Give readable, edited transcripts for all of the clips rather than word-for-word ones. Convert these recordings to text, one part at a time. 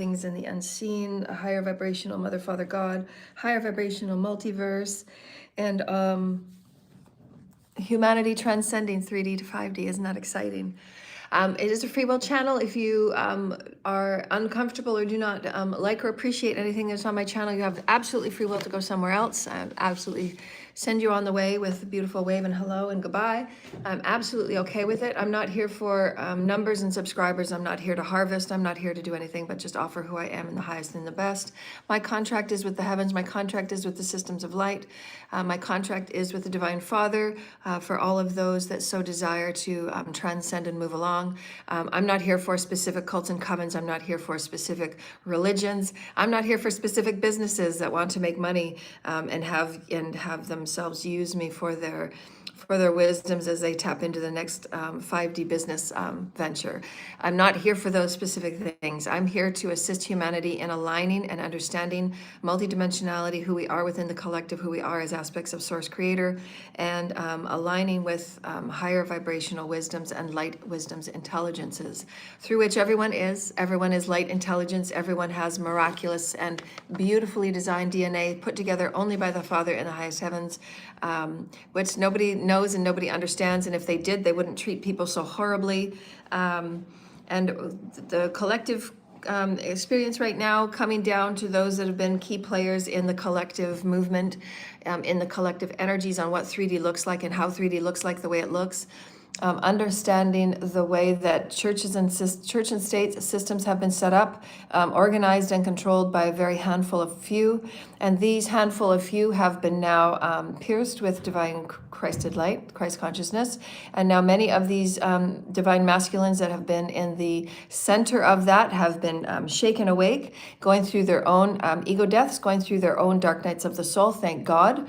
things in the unseen, a higher vibrational Mother, Father, God, higher vibrational multiverse, and humanity transcending 3D to 5D. Isn't that exciting? It is a free will channel. If you are uncomfortable or do not like or appreciate anything that's on my channel, you have absolutely free will to go somewhere else. I absolutely send you on the way with a beautiful wave and hello and goodbye. I'm absolutely okay with it. I'm not here for numbers and subscribers. I'm not here to harvest. I'm not here to do anything but just offer who I am in the highest and the best. My contract is with the heavens. My contract is with the systems of light. My contract is with the Divine Father for all of those that so desire to transcend and move along. I'm not here for specific cults and covens. I'm not here for specific religions. I'm not here for specific businesses that want to make money and have themselves use me for their wisdoms as they tap into the next 5D business venture. I'm not here for those specific things. I'm here to assist humanity in aligning and understanding multidimensionality, who we are within the collective, who we are as aspects of Source Creator, and aligning with higher vibrational wisdoms and light wisdoms, intelligences, through which everyone is. Everyone is light intelligence. Everyone has miraculous and beautifully designed DNA put together only by the Father in the highest heavens, which nobody knows and nobody understands, and if they did, they wouldn't treat people so horribly. And the collective experience right now, coming down to those that have been key players in the collective movement, in the collective energies on what 3D looks like and how 3D looks like the way it looks. Understanding the way that church and state systems have been set up, organized and controlled by a very handful of few. And these handful of few have been now pierced with divine Christed light, Christ consciousness. And now many of these divine masculines that have been in the center of that have been shaken awake, going through their own ego deaths, going through their own dark nights of the soul, thank God.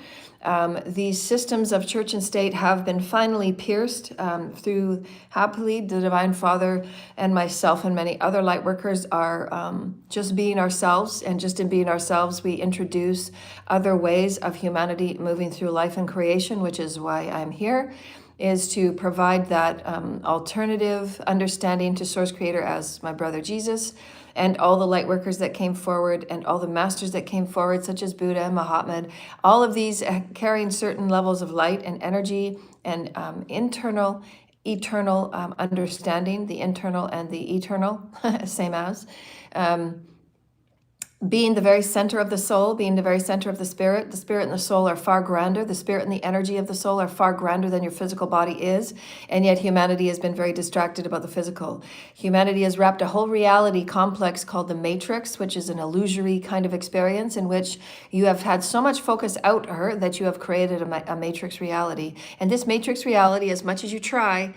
These systems of church and state have been finally pierced through, happily, the Divine Father and myself and many other light workers are just being ourselves. And just in being ourselves, we introduce other ways of humanity moving through life and creation, which is why I'm here, is to provide that alternative understanding to Source Creator as my brother Jesus, and all the light workers that came forward and all the masters that came forward, such as Buddha and Muhammad, all of these carrying certain levels of light and energy and internal, eternal understanding, the internal and the eternal, same as. Being the very center of the soul, being the very center of the spirit and the soul are far grander. The spirit and the energy of the soul are far grander than your physical body is. And yet humanity has been very distracted about the physical. Humanity has wrapped a whole reality complex called the Matrix, which is an illusory kind of experience in which you have had so much focus out her that you have created a Matrix reality. And this Matrix reality, as much as you try,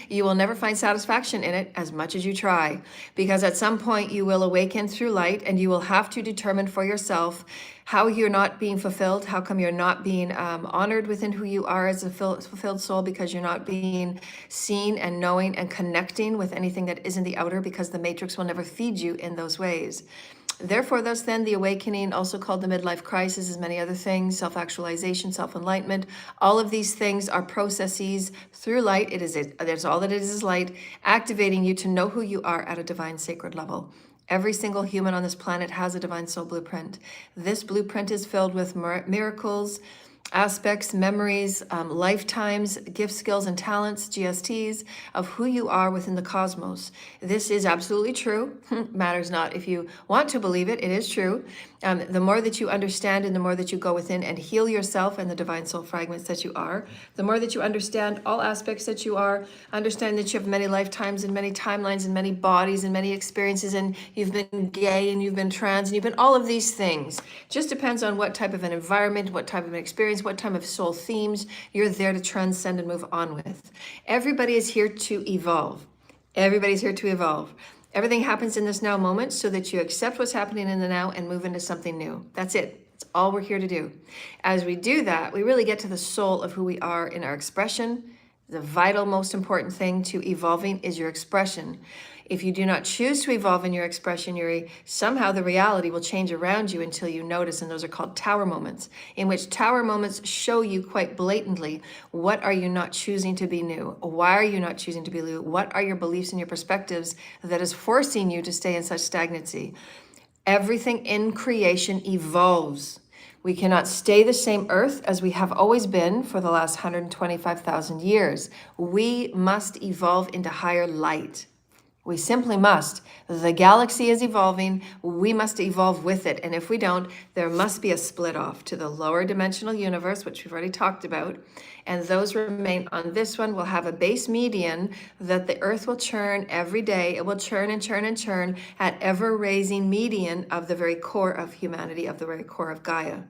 you will never find satisfaction in it as much as you try. Because at some point you will awaken through light and you will have to determine for yourself how you're not being fulfilled. How come you're not being honored within who you are as a fulfilled soul? Because you're not being seen and knowing and connecting with anything that isn't the outer, because the Matrix will never feed you in those ways. Therefore, thus then, the awakening, also called the midlife crisis, is many other things, self-actualization, self-enlightenment. All of these things are processes through light. That's all that it is light, activating you to know who you are at a divine sacred level. Every single human on this planet has a divine soul blueprint. This blueprint is filled with miracles, aspects, memories, lifetimes, gifts, skills, and talents, GSTs, of who you are within the cosmos. This is absolutely true. Matters not if you want to believe it, it is true. The more that you understand and the more that you go within and heal yourself and the divine soul fragments that you are, the more that you understand all aspects that you are, understand that you have many lifetimes and many timelines and many bodies and many experiences, and you've been gay and you've been trans and you've been all of these things. Just depends on what type of an environment, what type of an experience, what type of soul themes you're there to transcend and move on with. Everybody is here to evolve. Everybody's here to evolve. Everything happens in this now moment so that you accept what's happening in the now and move into something new. That's it. That's all we're here to do. As we do that, we really get to the soul of who we are in our expression. The vital, most important thing to evolving is your expression. If you do not choose to evolve in your expression, Yuri, somehow the reality will change around you until you notice, and those are called tower moments, in which tower moments show you quite blatantly, what are you not choosing to be new? Why are you not choosing to be new? What are your beliefs and your perspectives that is forcing you to stay in such stagnancy? Everything in creation evolves. We cannot stay the same earth as we have always been for the last 125,000 years. We must evolve into higher light. We simply must. The galaxy is evolving. We must evolve with it. And if we don't, there must be a split off to the lower dimensional universe, which we've already talked about. And those remain on this one will have a base median that the earth will churn every day. It will churn and churn and churn at ever-raising median of the very core of humanity, of the very core of Gaia.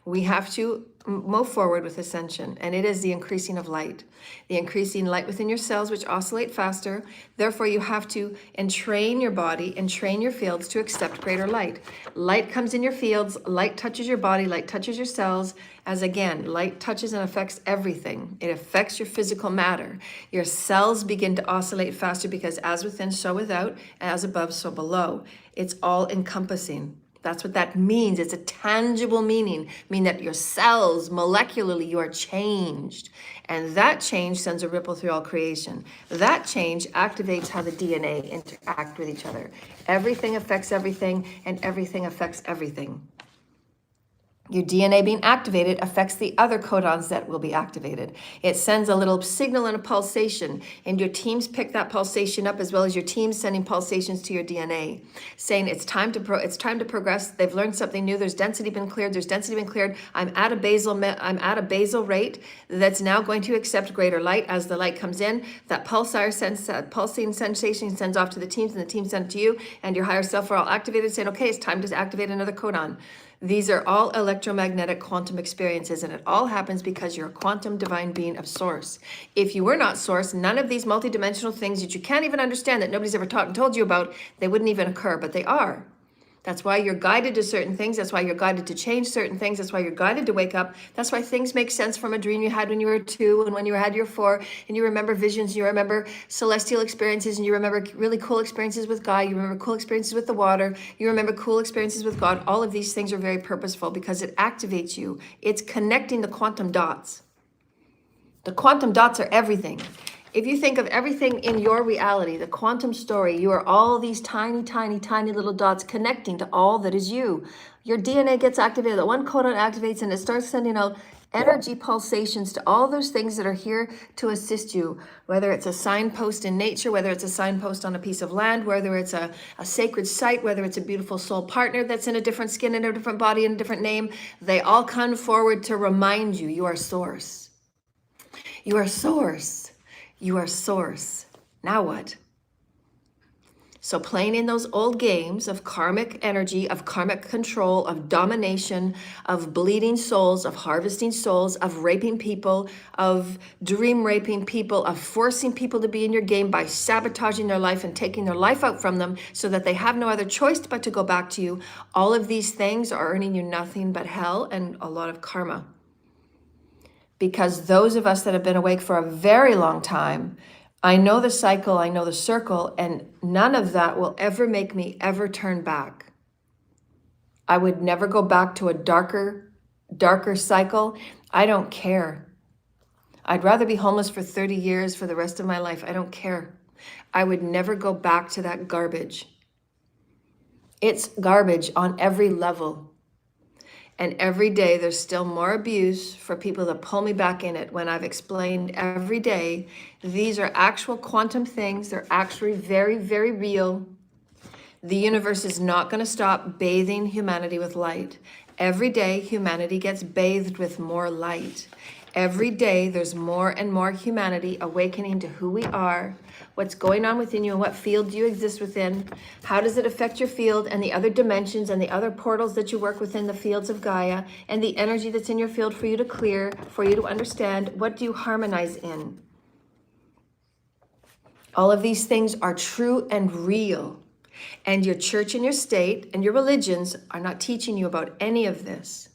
We have to move forward with ascension, and it is the increasing of light. The increasing light within your cells, which oscillate faster. Therefore, you have to entrain your body and train your fields to accept greater light. Light comes in your fields, light touches your body, light touches your cells, as again, light touches and affects everything. It affects your physical matter. Your cells begin to oscillate faster because as within, so without, as above, so below. It's all encompassing. That's what that means. It's a tangible meaning, meaning that your cells, molecularly, you are changed. And that change sends a ripple through all creation. That change activates how the DNA interact with each other. Everything affects everything, and everything affects everything. Your DNA being activated affects the other codons that will be activated. It sends a little signal and a pulsation, and your teams pick that pulsation up, as well as your teams sending pulsations to your DNA, saying it's time to progress. They've learned something new. There's density been cleared. There's density been cleared. I'm at a basal rate that's now going to accept greater light. As the light comes in, that pulsing sensation sends off to the teams, and the teams send it to you, and your higher self are all activated, saying, okay, it's time to activate another codon. These are all electromagnetic quantum experiences, and it all happens because you're a quantum divine being of source. If you were not source, none of these multidimensional things that you can't even understand, that nobody's ever taught and told you about, they wouldn't even occur, but they are. That's why you're guided to certain things. That's why you're guided to change certain things. That's why you're guided to wake up. That's why things make sense from a dream you had when you were 2 and when you had your 4, and you remember visions, you remember celestial experiences, and you remember really cool experiences with God. You remember cool experiences with the water. You remember cool experiences with God. All of these things are very purposeful because it activates you. It's connecting the quantum dots. The quantum dots are everything. If you think of everything in your reality, the quantum story, you are all these tiny, tiny, tiny little dots connecting to all that is you. Your DNA gets activated, the one codon activates, and it starts sending out energy pulsations to all those things that are here to assist you, whether it's a signpost in nature, whether it's a signpost on a piece of land, whether it's a sacred site, whether it's a beautiful soul partner that's in a different skin, in a different body, in a different name. They all come forward to remind you, you are source. You are source. You are source. Now what? So playing in those old games of karmic energy, of karmic control, of domination, of bleeding souls, of harvesting souls, of raping people, of dream raping people, of forcing people to be in your game by sabotaging their life and taking their life out from them so that they have no other choice but to go back to you. All of these things are earning you nothing but hell and a lot of karma. Because those of us that have been awake for a very long time, I know the cycle, I know the circle, and none of that will ever make me ever turn back. I would never go back to a darker cycle. I don't care. I'd rather be homeless for 30 years for the rest of my life. I don't care. I would never go back to that garbage. It's garbage on every level. And every day there's still more abuse for people to pull me back in it when I've explained every day. These are actual quantum things. They're actually very, very real. The universe is not going to stop bathing humanity with light. Every day humanity gets bathed with more light. Every day there's more and more humanity awakening to who we are, what's going on within you, and what field you exist within. How does it affect your field and the other dimensions and the other portals that you work within the fields of Gaia, and the energy that's in your field for you to clear, for you to understand. What do you harmonize in? All of these things are true and real. And your church and your state and your religions are not teaching you about any of this.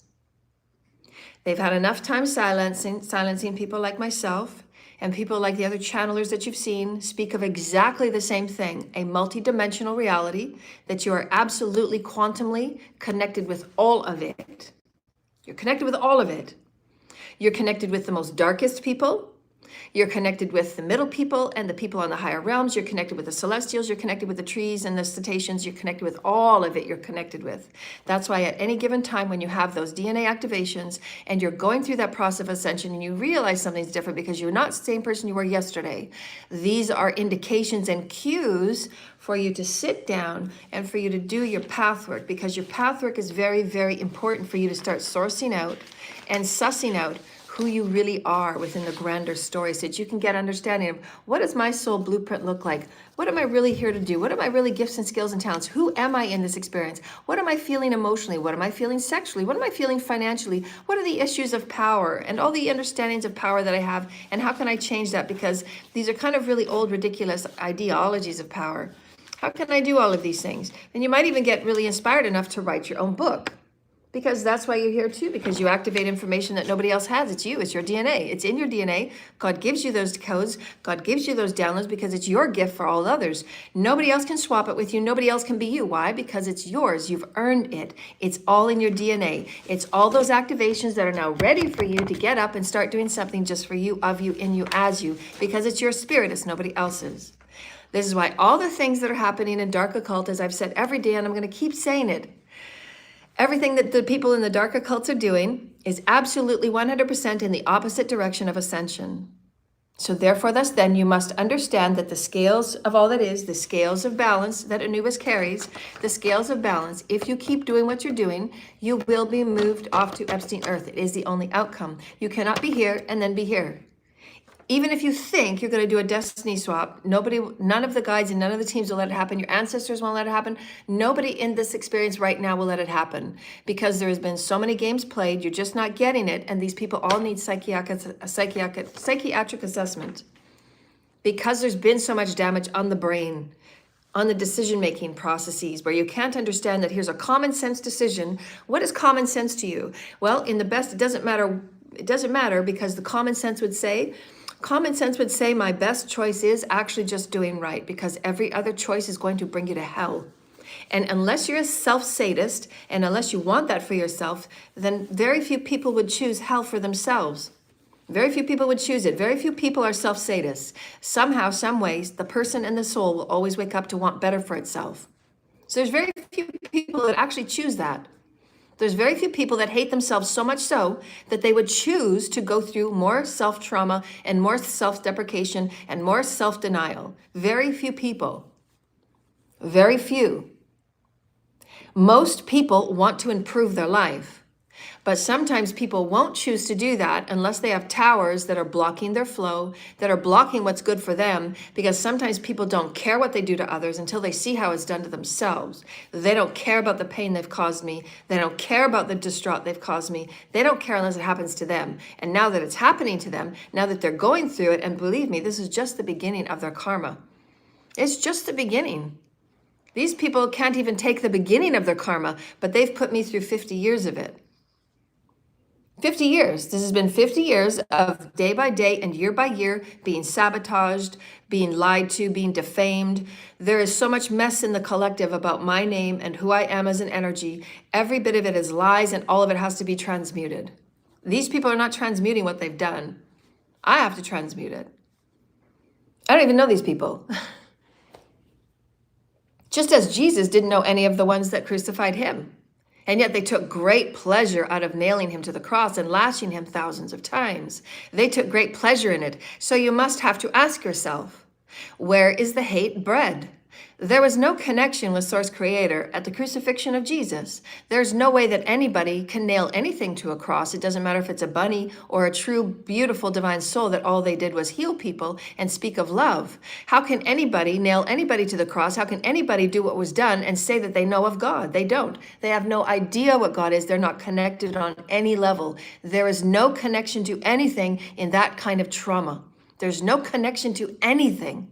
They've had enough time silencing people like myself And people like the other channelers that you've seen speak of exactly the same thing, a multidimensional reality, that you are absolutely quantumly connected with all of it. You're connected with all of it. You're connected with the most darkest people. You're connected with the middle people and the people on the higher realms. You're connected with the celestials. You're connected with the trees and the cetaceans. You're connected with all of it. You're connected with. That's why at any given time when you have those DNA activations and you're going through that process of ascension and you realize something's different because you're not the same person you were yesterday, these are indications and cues for you to sit down and for you to do your pathwork, because your pathwork is very, very important for you to start sourcing out and sussing out who you really are within the grander story, so that you can get understanding of what does my soul blueprint look like? What am I really here to do? What are my really gifts and skills and talents? Who am I in this experience? What am I feeling emotionally? What am I feeling sexually? What am I feeling financially? What are the issues of power and all the understandings of power that I have? And how can I change that? Because these are kind of really old, ridiculous ideologies of power. How can I do all of these things? And you might even get really inspired enough to write your own book. Because that's why you're here too, because you activate information that nobody else has. It's you, it's your DNA. It's in your DNA. God gives you those codes. God gives you those downloads because it's your gift for all others. Nobody else can swap it with you. Nobody else can be you. Why? Because it's yours. You've earned it. It's all in your DNA. It's all those activations that are now ready for you to get up and start doing something just for you, of you, in you, as you, because it's your spirit. It's nobody else's. This is why all the things that are happening in dark occult, as I've said every day, and I'm going to keep saying it, everything that the people in the dark occults are doing is absolutely 100% in the opposite direction of ascension. So therefore, thus then, you must understand that the scales of all that is, the scales of balance that Anubis carries, the scales of balance, if you keep doing what you're doing, you will be moved off to Epstein Earth. It is the only outcome. You cannot be here and then be here. Even if you think you're going to do a destiny swap, none of the guides and none of the teams will let it happen. Your ancestors won't let it happen. Nobody in this experience right now will let it happen, because there has been so many games played. You're just not getting it. And these people all need psychiatric assessment, because there's been so much damage on the brain, on the decision-making processes, where you can't understand that here's a common sense decision. What is common sense to you? Well, in the best, it doesn't matter. It doesn't matter, because the common sense would say my best choice is actually just doing right, because every other choice is going to bring you to hell. And unless you're a self-sadist, and unless you want that for yourself, then very few people would choose hell for themselves. Very few people would choose it. Very few people are self-sadists. Somehow, some ways, the person and the soul will always wake up to want better for itself. So there's very few people that actually choose that. There's very few people that hate themselves so much so that they would choose to go through more self-trauma and more self-deprecation and more self-denial. Very few people. Very few. Most people want to improve their life. But sometimes people won't choose to do that unless they have towers that are blocking their flow, that are blocking what's good for them, because sometimes people don't care what they do to others until they see how it's done to themselves. They don't care about the pain they've caused me. They don't care about the distraught they've caused me. They don't care unless it happens to them. And now that it's happening to them, now that they're going through it, and believe me, this is just the beginning of their karma. It's just the beginning. These people can't even take the beginning of their karma, but they've put me through 50 years of it. 50 years. This has been 50 years of day by day and year by year being sabotaged, being lied to, being defamed. There is so much mess in the collective about my name and who I am as an energy. Every bit of it is lies, and all of it has to be transmuted. These people are not transmuting what they've done. I have to transmute it. I don't even know these people. Just as Jesus didn't know any of the ones that crucified him. And yet they took great pleasure out of nailing him to the cross and lashing him thousands of times. They took great pleasure in it. So you must have to ask yourself, where is the hate bred? There was no connection with Source Creator at the crucifixion of Jesus. There's no way that anybody can nail anything to a cross. It doesn't matter if it's a bunny or a true, beautiful, divine soul that all they did was heal people and speak of love. How can anybody nail anybody to the cross? How can anybody do what was done and say that they know of God? They don't. They have no idea what God is. They're not connected on any level. There is no connection to anything in that kind of trauma. There's no connection to anything.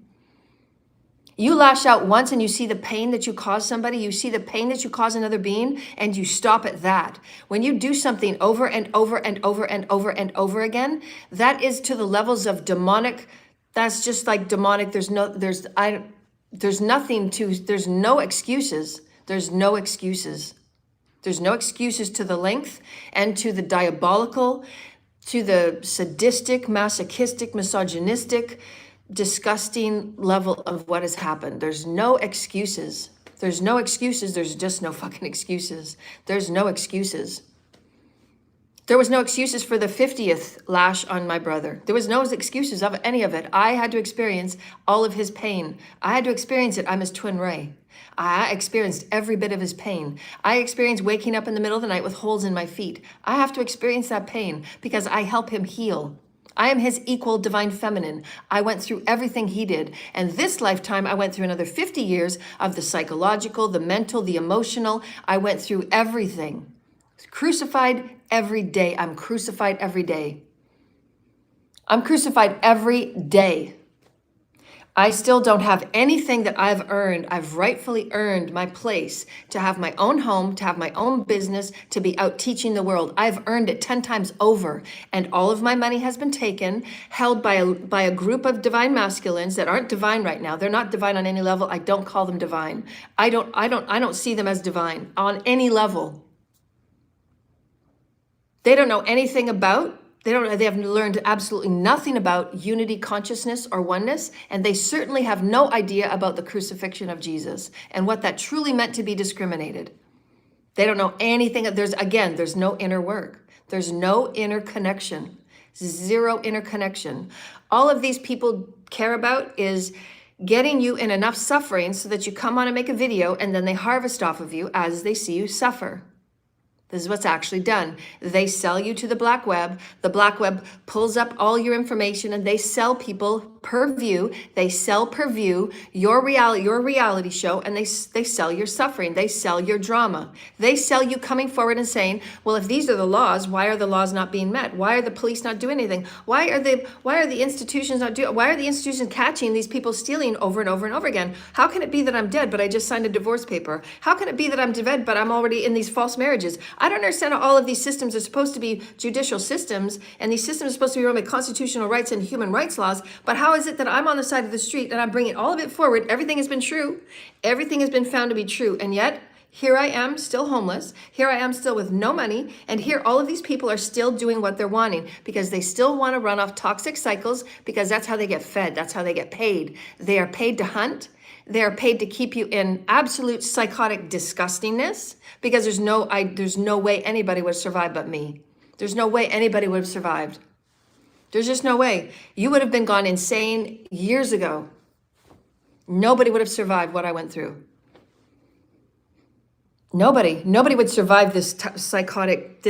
You lash out once and you see the pain that you cause somebody, you see the pain that you cause another being, and you stop at that. When you do something over and over and over and over and over again, that is to the levels of demonic. That's just like demonic. There's no excuses. There's no excuses. There's no excuses to the length and to the diabolical, to the sadistic, masochistic, misogynistic, disgusting level of what has happened. There's no excuses. There's no excuses. There's just no fucking excuses. There's no excuses. There was no excuses for the 50th lash on my brother. There was no excuses of any of it. I had to experience all of his pain. I had to experience it. I'm his twin ray. I experienced every bit of his pain. I experienced waking up in the middle of the night with holes in my feet. I have to experience that pain because I help him heal. I am his equal divine feminine. I went through everything he did. And this lifetime, I went through another 50 years of the psychological, the mental, the emotional. I went through everything. Crucified every day. I'm crucified every day. I'm crucified every day. I still don't have anything that I've earned. I've rightfully earned my place to have my own home, to have my own business, to be out teaching the world. I've earned it 10 times over. And all of my money has been taken, held by a group of divine masculines that aren't divine right now. They're not divine on any level. I don't call them divine. I don't see them as divine on any level. They don't know anything about, they have learned absolutely nothing about unity, consciousness, or oneness, and they certainly have no idea about the crucifixion of Jesus and what that truly meant to be discriminated. They don't know anything. There's no inner work. There's no inner connection. Zero inner connection. All of these people care about is getting you in enough suffering so that you come on and make a video, and then they harvest off of you as they see you suffer. This is what's actually done. They sell you to the black web. The black web pulls up all your information and they sell people per view. They sell per view your reality show, and they sell your suffering. They sell your drama. They sell you coming forward and saying, well, if these are the laws, why are the laws not being met? Why are the police not doing anything? Why are the institutions not doing? Why are the institutions catching these people stealing over and over and over again? How can it be that I'm dead, but I just signed a divorce paper? How can it be that I'm dead, but I'm already in these false marriages? I don't understand how all of these systems are supposed to be judicial systems, and these systems are supposed to be run by constitutional rights and human rights laws, but how is it that I'm on the side of the street and I'm bringing all of it forward? Everything has been true. Everything has been found to be true. And yet, here I am still homeless. Here I am still with no money. And here all of these people are still doing what they're wanting because they still want to run off toxic cycles, because that's how they get fed. That's how they get paid. They are paid to hunt. They are paid to keep you in absolute psychotic disgustingness, because there's no way anybody would survive but me. There's no way anybody would have survived. There's just no way. You would have been gone insane years ago. Nobody would have survived what I went through. Nobody would survive this psychotic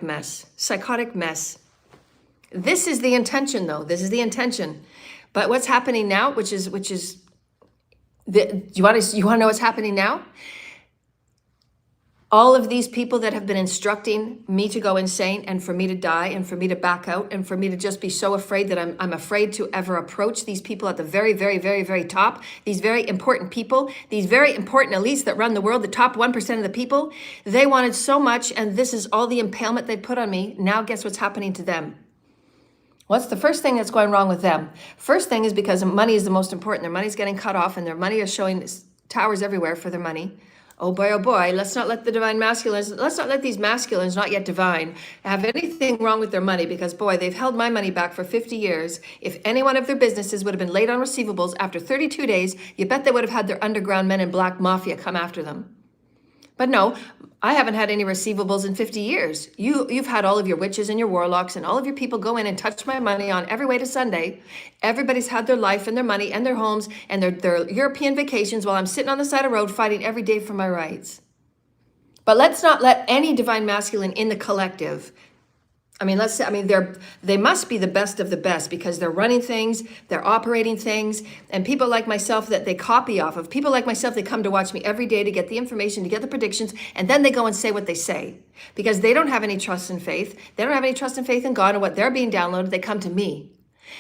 mess. Psychotic mess. This is the intention, though. This is the intention. But what's happening now, you want to know what's happening now? All of these people that have been instructing me to go insane, and for me to die, and for me to back out, and for me to just be so afraid that I'm afraid to ever approach these people at the very, very, very, very top, these very important people, these very important elites that run the world, the top 1% of the people, they wanted so much, and this is all the impalement they put on me. Now guess what's happening to them? What's the first thing that's going wrong with them? First thing is because money is the most important. Their money's getting cut off, and their money is showing towers everywhere for their money. Oh boy, let's not let the divine masculines, let's not let these masculines, not yet divine, have anything wrong with their money, because boy, they've held my money back for 50 years. If any one of their businesses would have been late on receivables after 32 days, you bet they would have had their underground men in black mafia come after them. But no, I haven't had any receivables in 50 years. You've had all of your witches and your warlocks and all of your people go in and touch my money on every way to Sunday. Everybody's had their life and their money and their homes and their European vacations while I'm sitting on the side of the road fighting every day for my rights. But let's not let any divine masculine in the collective. They must be the best of the best, because they're running things, they're operating things, and people like myself that they copy off of. People like myself, they come to watch me every day to get the information, to get the predictions, and then they go and say what they say. Because they don't have any trust in faith. They don't have any trust in faith in God and what they're being downloaded. They come to me.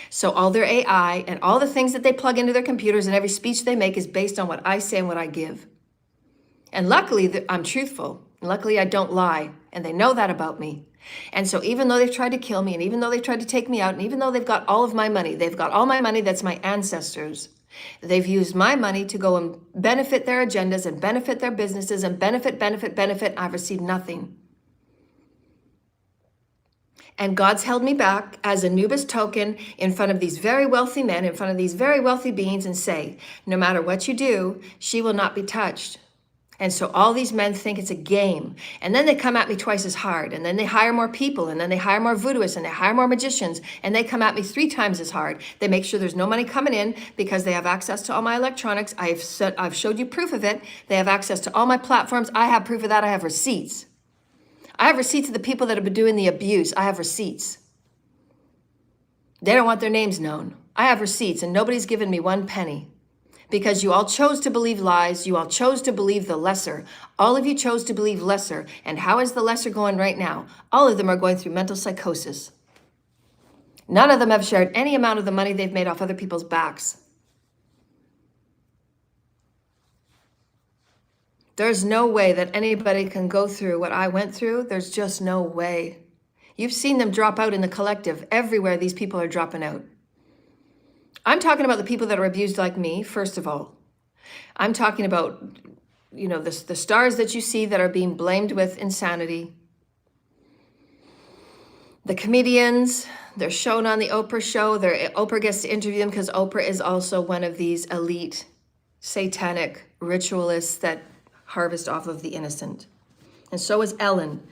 So all their AI and all the things that they plug into their computers and every speech they make is based on what I say and what I give. And luckily, I'm truthful. And luckily, I don't lie. And they know that about me. And so even though they've tried to kill me, and even though they've tried to take me out, and even though they've got all of my money, they've got all my money that's my ancestors. They've used my money to go and benefit their agendas and benefit their businesses and benefit. I've received nothing. And God's held me back as Anubis token in front of these very wealthy men, in front of these very wealthy beings, and say, no matter what you do, she will not be touched. And so all these men think it's a game. And then they come at me twice as hard. And then they hire more people. And then they hire more voodooists. And they hire more magicians. And they come at me 3 times as hard. They make sure there's no money coming in because they have access to all my electronics. I've showed you proof of it. They have access to all my platforms. I have proof of that. I have receipts. I have receipts of the people that have been doing the abuse. I have receipts. They don't want their names known. I have receipts, and nobody's given me 1 penny. Because you all chose to believe lies. You all chose to believe the lesser. All of you chose to believe lesser. And how is the lesser going right now? All of them are going through mental psychosis. None of them have shared any amount of the money they've made off other people's backs. There's no way that anybody can go through what I went through. There's just no way. You've seen them drop out in the collective. Everywhere these people are dropping out. I'm talking about the people that are abused like me, first of all. I'm talking about, the stars that you see that are being blamed with insanity. The comedians, they're shown on the Oprah show. Oprah gets to interview them because Oprah is also one of these elite satanic ritualists that harvest off of the innocent. And so is Ellen.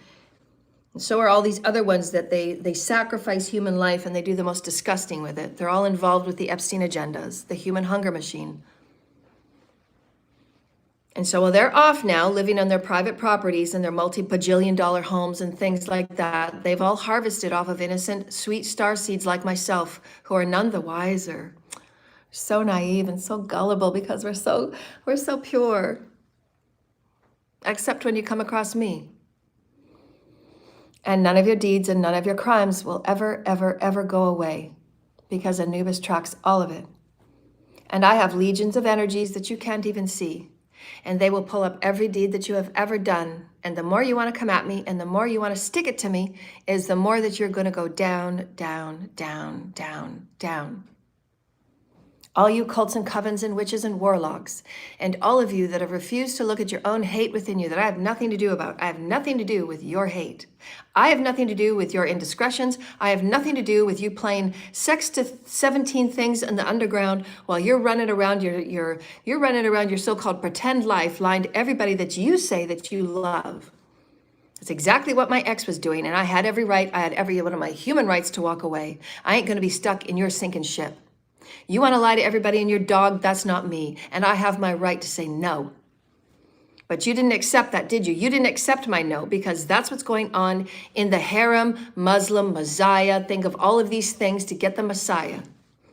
And so are all these other ones that they sacrifice human life and they do the most disgusting with it. They're all involved with the Epstein agendas, the human hunger machine. And so while they're off now, living on their private properties and their multi-bajillion-dollar homes and things like that, they've all harvested off of innocent, sweet star seeds like myself, who are none the wiser. So naive and so gullible because we're so pure. Except when you come across me. And none of your deeds and none of your crimes will ever, ever, ever go away because Anubis tracks all of it. And I have legions of energies that you can't even see. And they will pull up every deed that you have ever done. And the more you want to come at me and the more you want to stick it to me is the more that you're going to go down, down, down, down, down. All you cults and covens and witches and warlocks, and all of you that have refused to look at your own hate within you that I have nothing to do about. I have nothing to do with your hate. I have nothing to do with your indiscretions. I have nothing to do with you playing sex to 17 things in the underground while you're running around you're running around your so-called pretend life, lying to everybody that you say that you love. That's exactly what my ex was doing, and I had every right. I had every one of my human rights to walk away. I ain't going to be stuck in your sinking ship. You want to lie to everybody and your dog, that's not me. And I have my right to say no. But you didn't accept that, did you? You didn't accept my no because that's what's going on in the harem, Muslim, Messiah. Think of all of these things to get the Messiah.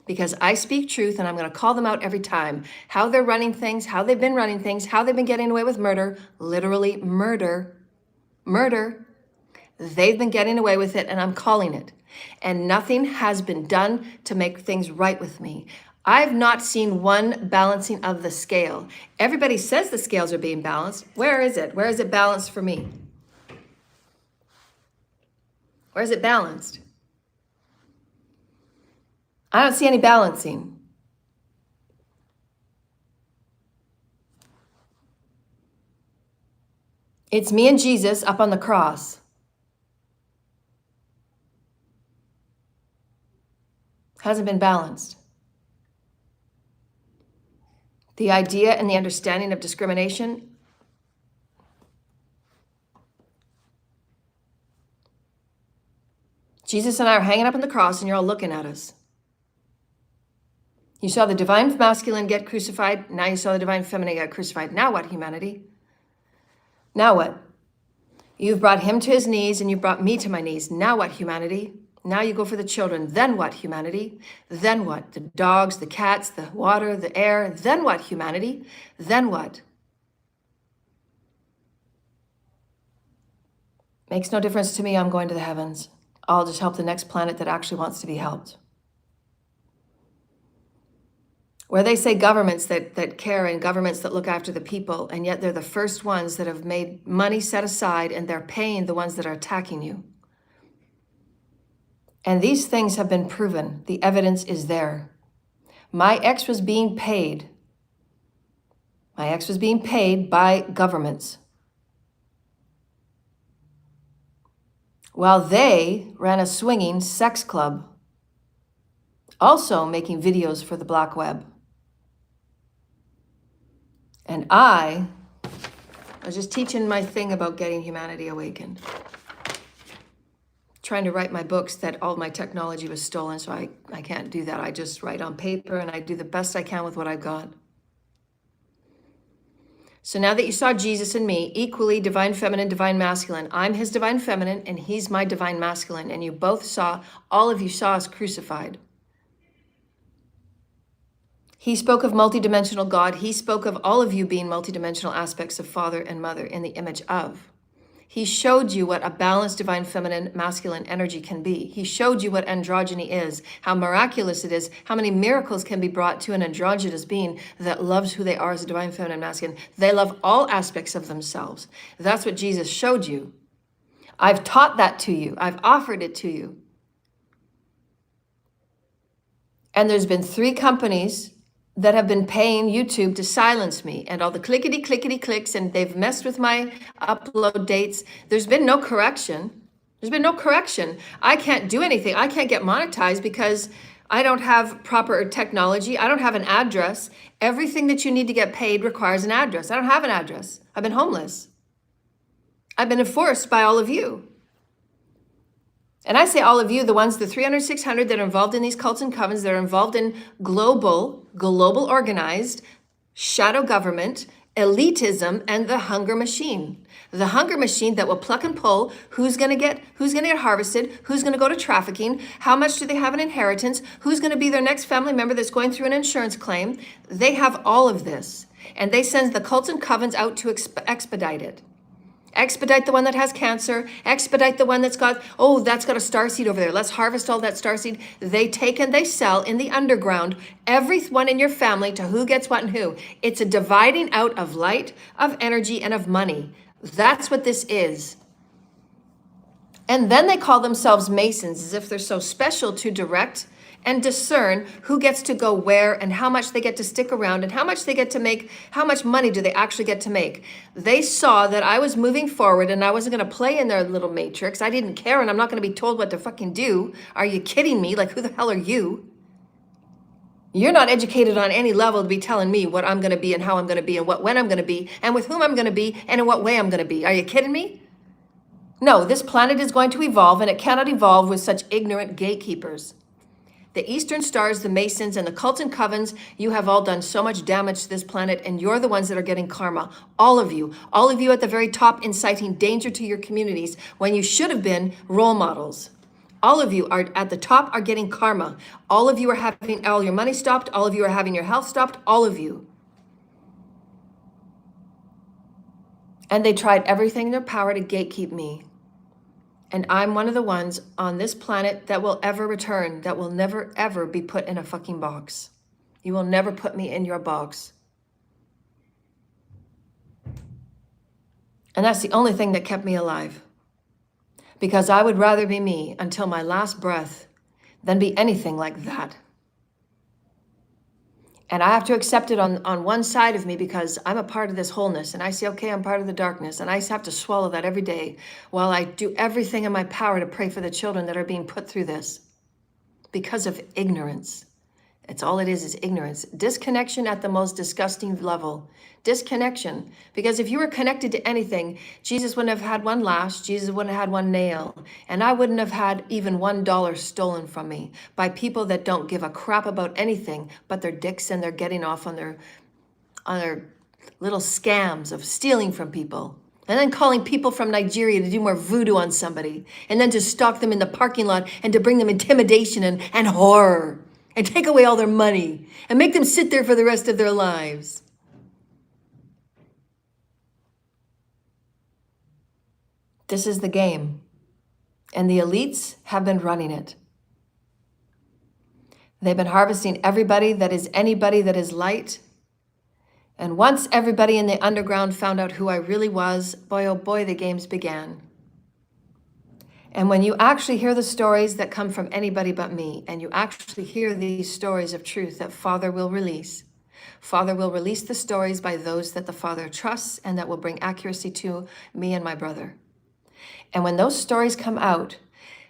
Because I speak truth and I'm going to call them out every time. How they're running things, how they've been running things, how they've been getting away with murder. Literally murder. Murder. They've been getting away with it and I'm calling it. And nothing has been done to make things right with me. I've not seen one balancing of the scale. Everybody says the scales are being balanced. Where is it? Where is it balanced for me? Where is it balanced? I don't see any balancing. It's me and Jesus up on the cross. Hasn't been balanced. The idea and the understanding of discrimination. Jesus and I are hanging up on the cross and you're all looking at us. You saw the divine masculine get crucified. Now you saw the divine feminine get crucified. Now what, humanity? Now what? You've brought him to his knees and you brought me to my knees. Now what, humanity? Now you go for the children. Then what, humanity? Then what? The dogs, the cats, the water, the air. Then what, humanity? Then what? Makes no difference to me. I'm going to the heavens. I'll just help the next planet that actually wants to be helped. Where they say governments that care and governments that look after the people, and yet they're the first ones that have made money set aside and they're paying the ones that are attacking you. And these things have been proven. The evidence is there. My ex was being paid. My ex was being paid by governments, while they ran a swinging sex club, also making videos for the black web. And I was just teaching my thing about getting humanity awakened. Trying to write my books that all my technology was stolen, so I can't do that. I just write on paper and I do the best I can with what I've got. So now that you saw Jesus and me, equally divine feminine, divine masculine, I'm his divine feminine and he's my divine masculine. And you both saw, all of you saw us crucified. He spoke of multidimensional God. He spoke of all of you being multidimensional aspects of Father and Mother in the image of. He showed you what a balanced divine feminine masculine energy can be. He showed you what androgyny is, how miraculous it is, how many miracles can be brought to an androgynous being that loves who they are as a divine feminine masculine. They love all aspects of themselves. That's what Jesus showed you. I've taught that to you. I've offered it to you. And there's been 3 companies that have been paying YouTube to silence me and all the clickety clicks, and they've messed with my upload dates. There's been no correction. There's been no correction. I can't do anything. I can't get monetized because I don't have proper technology. I don't have an address. Everything that you need to get paid requires an address. I don't have an address. I've been homeless. I've been enforced by all of you. And I say all of you, the ones, the 300, 600 that are involved in these cults and covens, that are involved in global organized, shadow government, elitism, and the hunger machine. The hunger machine that will pluck and pull who's gonna get harvested, who's gonna go to trafficking, how much do they have in inheritance, who's gonna be their next family member that's going through an insurance claim. They have all of this. And they send the cults and covens out to expedite it. Expedite the one that has cancer, expedite the one that's got, oh, that's got a starseed over there. Let's harvest all that starseed. They take and they sell in the underground, everyone in your family to who gets what and who. It's a dividing out of light, of energy, and of money. That's what this is. And then they call themselves Masons as if they're so special to direct and discern who gets to go where and how much they get to stick around and how much they get to make, how much money do they actually get to make. They saw that I was moving forward and I wasn't going to play in their little matrix. I didn't care, and I'm not going to be told what to fucking do. Are you kidding me? Like, who the hell are you? You're not educated on any level to be telling me what I'm going to be and how I'm going to be and when I'm going to be and with whom I'm going to be and in what way I'm going to be. Are you kidding me? No, this planet is going to evolve, and it cannot evolve with such ignorant gatekeepers. The Eastern Stars, the Masons, and the cults and covens, you have all done so much damage to this planet, and you're the ones that are getting karma. All of you at the very top, inciting danger to your communities when you should have been role models. All of you are at the top are getting karma. All of you are having all your money stopped. All of you are having your health stopped. All of you. And they tried everything in their power to gatekeep me. And I'm one of the ones on this planet that will ever return, that will never, ever be put in a fucking box. You will never put me in your box. And that's the only thing that kept me alive. Because I would rather be me until my last breath than be anything like that. And I have to accept it on one side of me because I'm a part of this wholeness. And I say, okay, I'm part of the darkness. And I have to swallow that every day while I do everything in my power to pray for the children that are being put through this because of ignorance. It's all it is ignorance. Disconnection at the most disgusting level. Disconnection. Because if you were connected to anything, Jesus wouldn't have had one lash, Jesus wouldn't have had one nail, and I wouldn't have had even $1 stolen from me by people that don't give a crap about anything but their dicks, and they're getting off on their little scams of stealing from people. And then calling people from Nigeria to do more voodoo on somebody, and then to stalk them in the parking lot and to bring them intimidation and horror. And take away all their money and make them sit there for the rest of their lives. This is the game. And the elites have been running it. They've been harvesting everybody that is anybody that is light. And once everybody in the underground found out who I really was, boy, oh boy, the games began. And when you actually hear the stories that come from anybody but me, and you actually hear these stories of truth that Father will release the stories by those that the Father trusts and that will bring accuracy to me and my brother. And when those stories come out,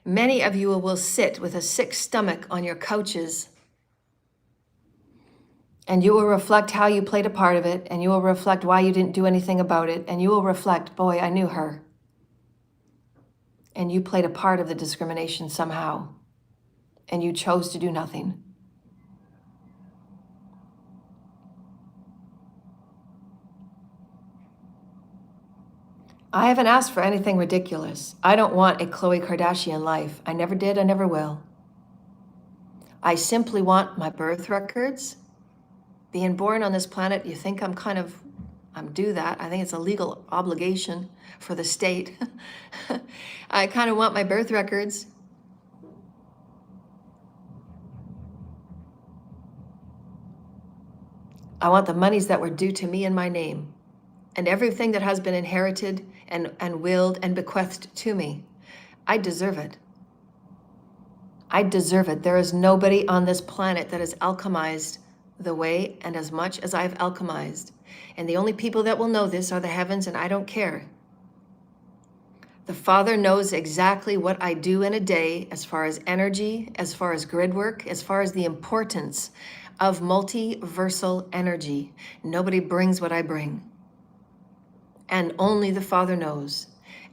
many of you will sit with a sick stomach on your couches, and you will reflect how you played a part of it, and you will reflect why you didn't do anything about it, and you will reflect, boy, I knew her. And you played a part of the discrimination somehow, and you chose to do nothing. I haven't asked for anything ridiculous. I don't want a Khloe Kardashian life. I never did, I never will. I simply want my birth records. Being born on this planet, you think I'm due that. I think it's a legal obligation for the state. I kind of want my birth records. I want the monies that were due to me in my name, and everything that has been inherited and willed and bequeathed to me. I deserve it. I deserve it. There is nobody on this planet that has alchemized the way and as much as I've alchemized. And the only people that will know this are the heavens, and I don't care. The Father knows exactly what I do in a day as far as energy, as far as grid work, as far as the importance of multiversal energy. Nobody brings what I bring. And only the Father knows.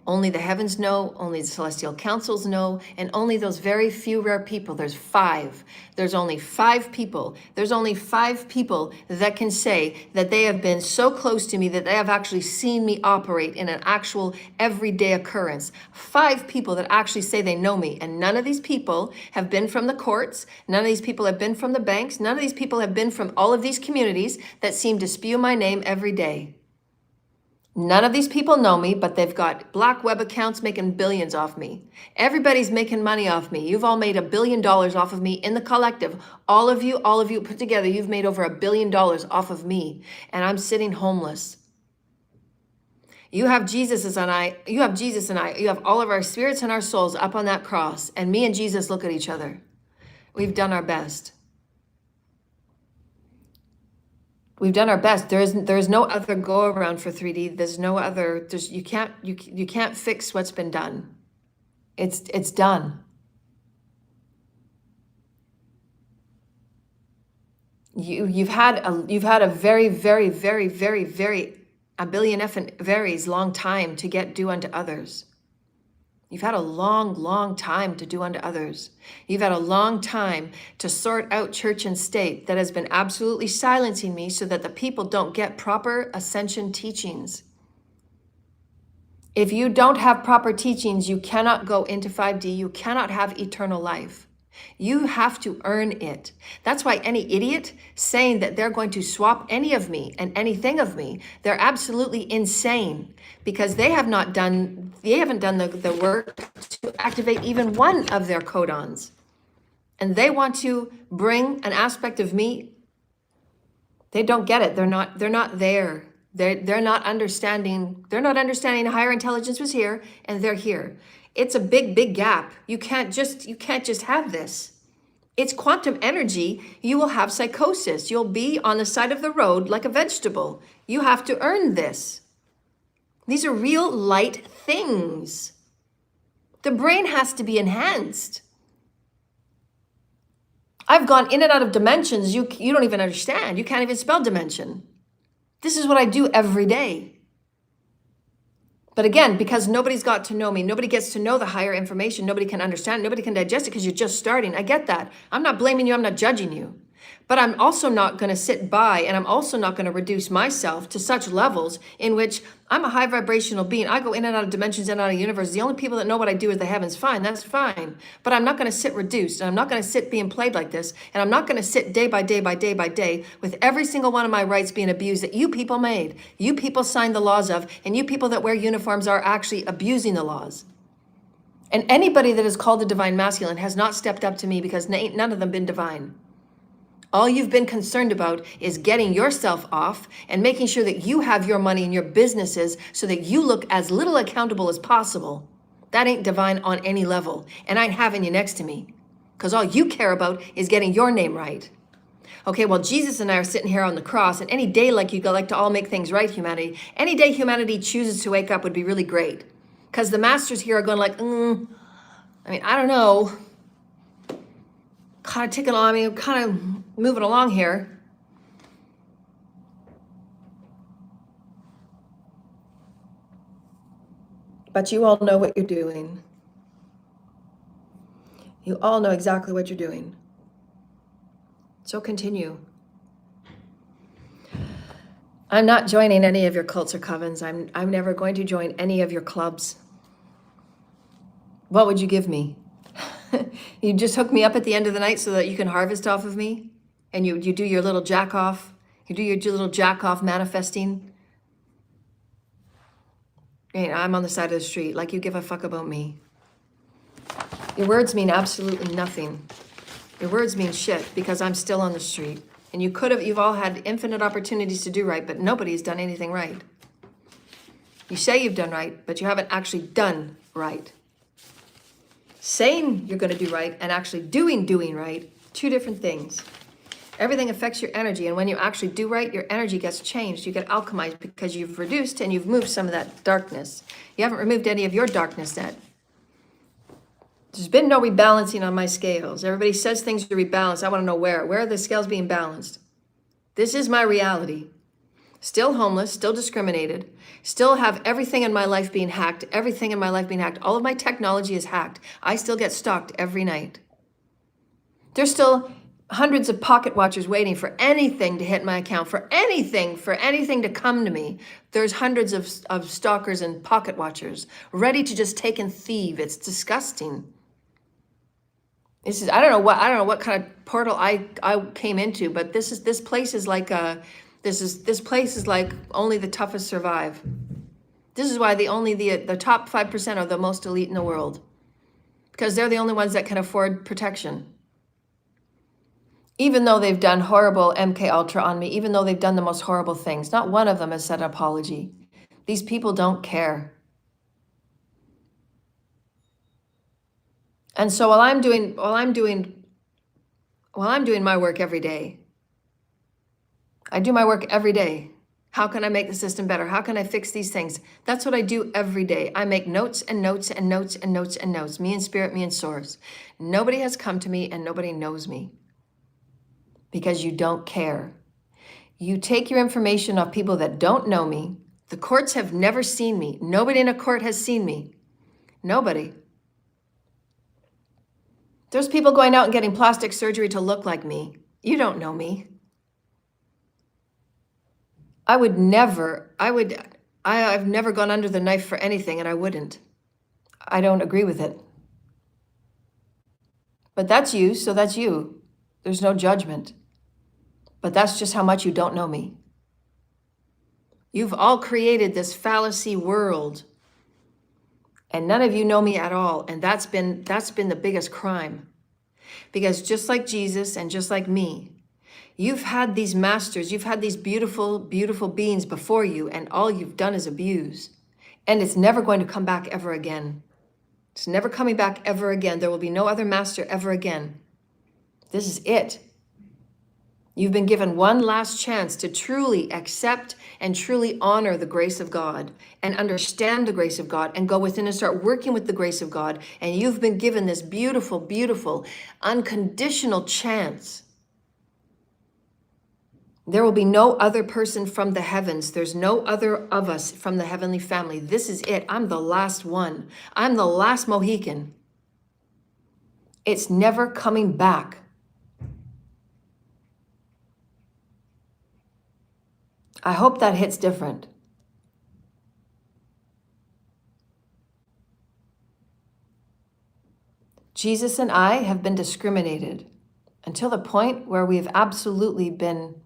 Only the heavens know, only the celestial councils know, and only those very few rare people. There's 5. There's only 5 people. There's only 5 people that can say that they have been so close to me that they have actually seen me operate in an actual everyday occurrence. 5 people that actually say they know me. And none of these people have been from the courts. None of these people have been from the banks. None of these people have been from all of these communities that seem to spew my name every day. None of these people know me, but they've got black web accounts making billions off me. Everybody's making money off me. You've all made $1 billion off of me in the collective. All of you put together, you've made over $1 billion off of me. And I'm sitting homeless. You have Jesus and I, you have all of our spirits and our souls up on that cross. And me and Jesus look at each other. We've done our best. We've done our best. There is no other go around for 3D. There's no other. You can't fix what's been done. It's done. You've had a very, very, very, very, very a billion effing varies long time to get due unto others. You've had a long, long time to do unto others. You've had a long time to sort out church and state that has been absolutely silencing me so that the people don't get proper ascension teachings. If you don't have proper teachings, you cannot go into 5D. You cannot have eternal life. You have to earn it. That's why any idiot saying that they're going to swap any of me and anything of me, they're absolutely insane, because they haven't done the work to activate even one of their codons. And they want to bring an aspect of me. They don't get it. They're not there. They're not understanding. They're not understanding higher intelligence was here and they're here. It's a big, big gap. You can't just have this. It's quantum energy. You will have psychosis. You'll be on the side of the road like a vegetable. You have to earn this. These are real light things. The brain has to be enhanced. I've gone in and out of dimensions you don't even understand. You can't even spell dimension. This is what I do every day. But again, because nobody's got to know me, nobody gets to know the higher information, nobody can understand, nobody can digest it because you're just starting. I get that. I'm not blaming you, I'm not judging you. But I'm also not going to sit by, and I'm also not going to reduce myself to such levels in which I'm a high vibrational being. I go in and out of dimensions and out of universes. The only people that know what I do is the heavens. Fine, that's fine. But I'm not going to sit reduced, and I'm not going to sit being played like this, and I'm not going to sit day by day by day by day with every single one of my rights being abused that you people made. You people signed the laws of, and you people that wear uniforms are actually abusing the laws. And anybody that is called a divine masculine has not stepped up to me because ain't none of them been divine. All you've been concerned about is getting yourself off and making sure that you have your money in your businesses so that you look as little accountable as possible. That ain't divine on any level, and I ain't having you next to me, because all you care about is getting your name right. Okay, well, Jesus and I are sitting here on the cross, and any day like you like to all make things right, humanity, any day humanity chooses to wake up would be really great. Because the masters here are going like, I don't know. Kind of ticking along, kind of moving along here. But you all know what you're doing. You all know exactly what you're doing. So continue. I'm not joining any of your cults or covens. I'm never going to join any of your clubs. What would you give me? You just hook me up at the end of the night so that you can harvest off of me? And you do your little jack off? You do your little jack off manifesting? And I'm on the side of the street, like you give a fuck about me. Your words mean absolutely nothing. Your words mean shit because I'm still on the street. And you've all had infinite opportunities to do right, but nobody's done anything right. You say you've done right, but you haven't actually done right. Saying you're going to do right and actually doing right, two different things. Everything affects your energy, and when you actually do right, your energy gets changed. You get alchemized because you've reduced and you've moved some of that darkness. You haven't removed any of your darkness yet. There's been no rebalancing on my scales. Everybody says things are rebalanced. I want to know where. Where are the scales being balanced? This is my reality. Still homeless, still discriminated, still have everything in my life being hacked, everything in my life being hacked. All of my technology is hacked. I still get stalked every night. There's still hundreds of pocket watchers waiting for anything to hit my account, for anything to come to me. There's hundreds of stalkers and pocket watchers ready to just take and thieve. It's disgusting. I don't know what kind of portal I came into, but this place is like only the toughest survive. This is why the top 5% are the most elite in the world, because they're the only ones that can afford protection. Even though they've done horrible MK Ultra on me, even though they've done the most horrible things, not one of them has said an apology. These people don't care. And so while I'm doing my work every day, I do my work every day. How can I make the system better? How can I fix these things? That's what I do every day. I make notes and notes and notes and notes and notes. Me and spirit, me and source. Nobody has come to me and nobody knows me because you don't care. You take your information off people that don't know me. The courts have never seen me. Nobody in a court has seen me. Nobody. There's people going out and getting plastic surgery to look like me. You don't know me. I've never gone under the knife for anything, and I wouldn't. I don't agree with it. But that's you, so that's you. There's no judgment. But that's just how much you don't know me. You've all created this fallacy world, and none of you know me at all, and that's been the biggest crime. Because just like Jesus and just like me, you've had these masters, you've had these beautiful, beautiful beings before you, and all you've done is abuse. And it's never going to come back ever again. It's never coming back ever again. There will be no other master ever again. This is it. You've been given one last chance to truly accept and truly honor the grace of God and understand the grace of God and go within and start working with the grace of God. And you've been given this beautiful, beautiful, unconditional chance. There will be no other person from the heavens. There's no other of us from the heavenly family. This is it. I'm the last one. I'm the last Mohican. It's never coming back. I hope that hits different. Jesus and I have been discriminated until the point where we have absolutely been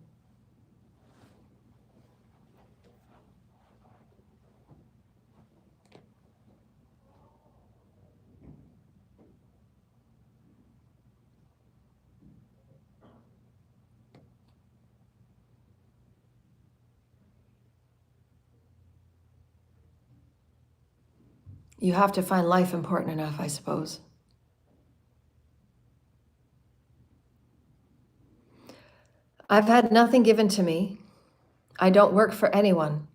You have to find life important enough, I suppose. I've had nothing given to me. I don't work for anyone.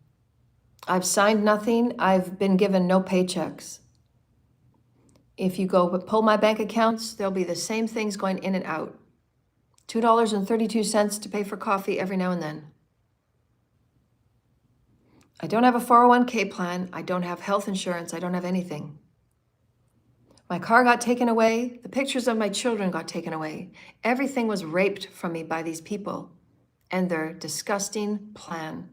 I've signed nothing. I've been given no paychecks. If you go pull my bank accounts, there'll be the same things going in and out. $2.32 to pay for coffee every now and then. I don't have a 401k plan. I don't have health insurance. I don't have anything. My car got taken away. The pictures of my children got taken away. Everything was raped from me by these people and their disgusting plan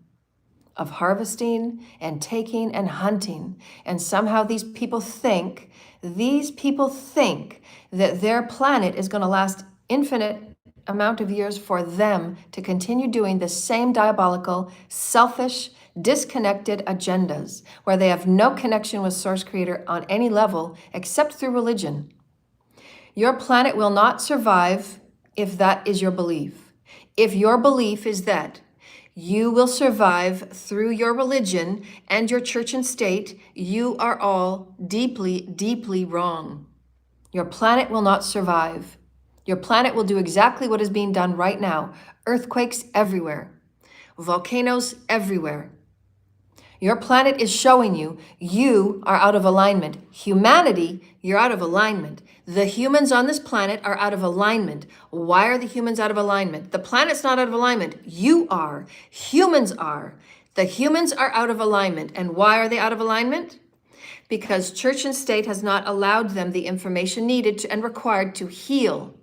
of harvesting and taking and hunting. And somehow these people think that their planet is going to last infinite amount of years for them to continue doing the same diabolical, selfish, disconnected agendas where they have no connection with Source Creator on any level except through religion. Your planet will not survive if that is your belief. If your belief is that you will survive through your religion and your church and state, you are all deeply, deeply wrong. Your planet will not survive. Your planet will do exactly what is being done right now. Earthquakes everywhere. Volcanoes everywhere. Your planet is showing you, you are out of alignment. Humanity, you're out of alignment. The humans on this planet are out of alignment. Why are the humans out of alignment? The planet's not out of alignment. You are. Humans are. The humans are out of alignment. And why are they out of alignment? Because church and state has not allowed them the information needed to, and required to heal.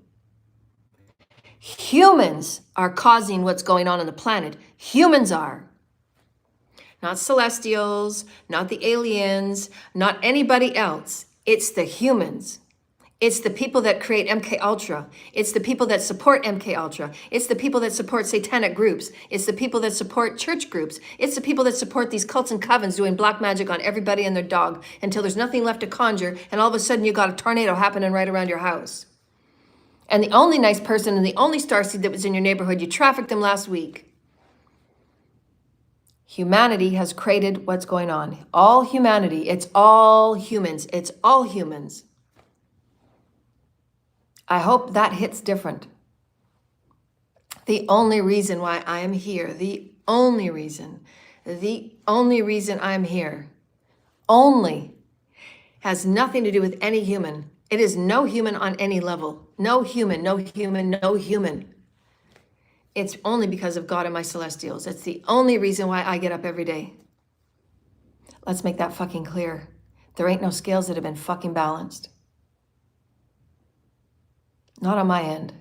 Humans are causing what's going on the planet. Humans are. Not celestials, not the aliens, not anybody else. It's the humans. It's the people that create MK Ultra. It's the people that support MK Ultra. It's the people that support satanic groups. It's the people that support church groups. It's the people that support these cults and covens doing black magic on everybody and their dog until there's nothing left to conjure, and all of a sudden you got a tornado happening right around your house. And the only nice person and the only starseed that was in your neighborhood, you trafficked them last week. Humanity has created what's going on. All humanity. It's all humans. It's all humans. I hope that hits different. The only reason why I am here, the only reason I'm here, only has nothing to do with any human. It is no human on any level. No human, no human, no human. It's only because of God and my celestials. It's the only reason why I get up every day. Let's make that fucking clear. There ain't no scales that have been fucking balanced. Not on my end.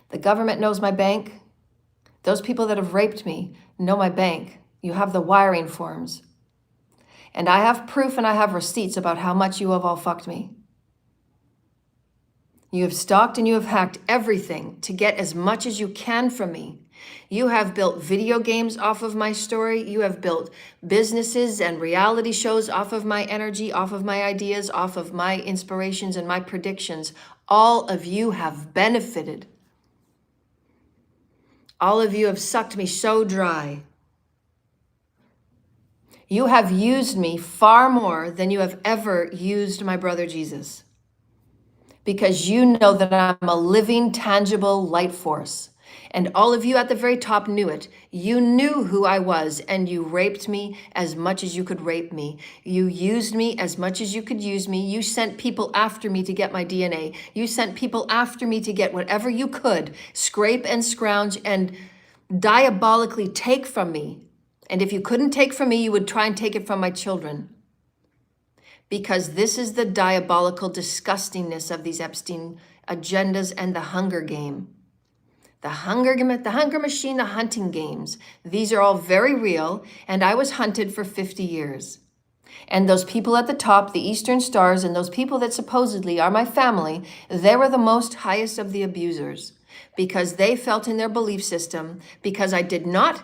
The government knows my bank. Those people that have raped me know my bank. You have the wiring forms. And I have proof and I have receipts about how much you have all fucked me. You have stalked and you have hacked everything to get as much as you can from me. You have built video games off of my story. You have built businesses and reality shows off of my energy, off of my ideas, off of my inspirations and my predictions. All of you have benefited. All of you have sucked me so dry. You have used me far more than you have ever used my brother Jesus. Because you know that I'm a living, tangible light force. And all of you at the very top knew it. You knew who I was, and you raped me as much as you could rape me. You used me as much as you could use me. You sent people after me to get my DNA. You sent people after me to get whatever you could, scrape and scrounge and diabolically take from me. And if you couldn't take from me, you would try and take it from my children. Because this is the diabolical disgustingness of these Epstein agendas and the hunger game. The hunger machine, the hunting games. These are all very real, and I was hunted for 50 years. And those people at the top, the Eastern Stars, and those people that supposedly are my family, they were the most highest of the abusers. Because they felt in their belief system, because I did not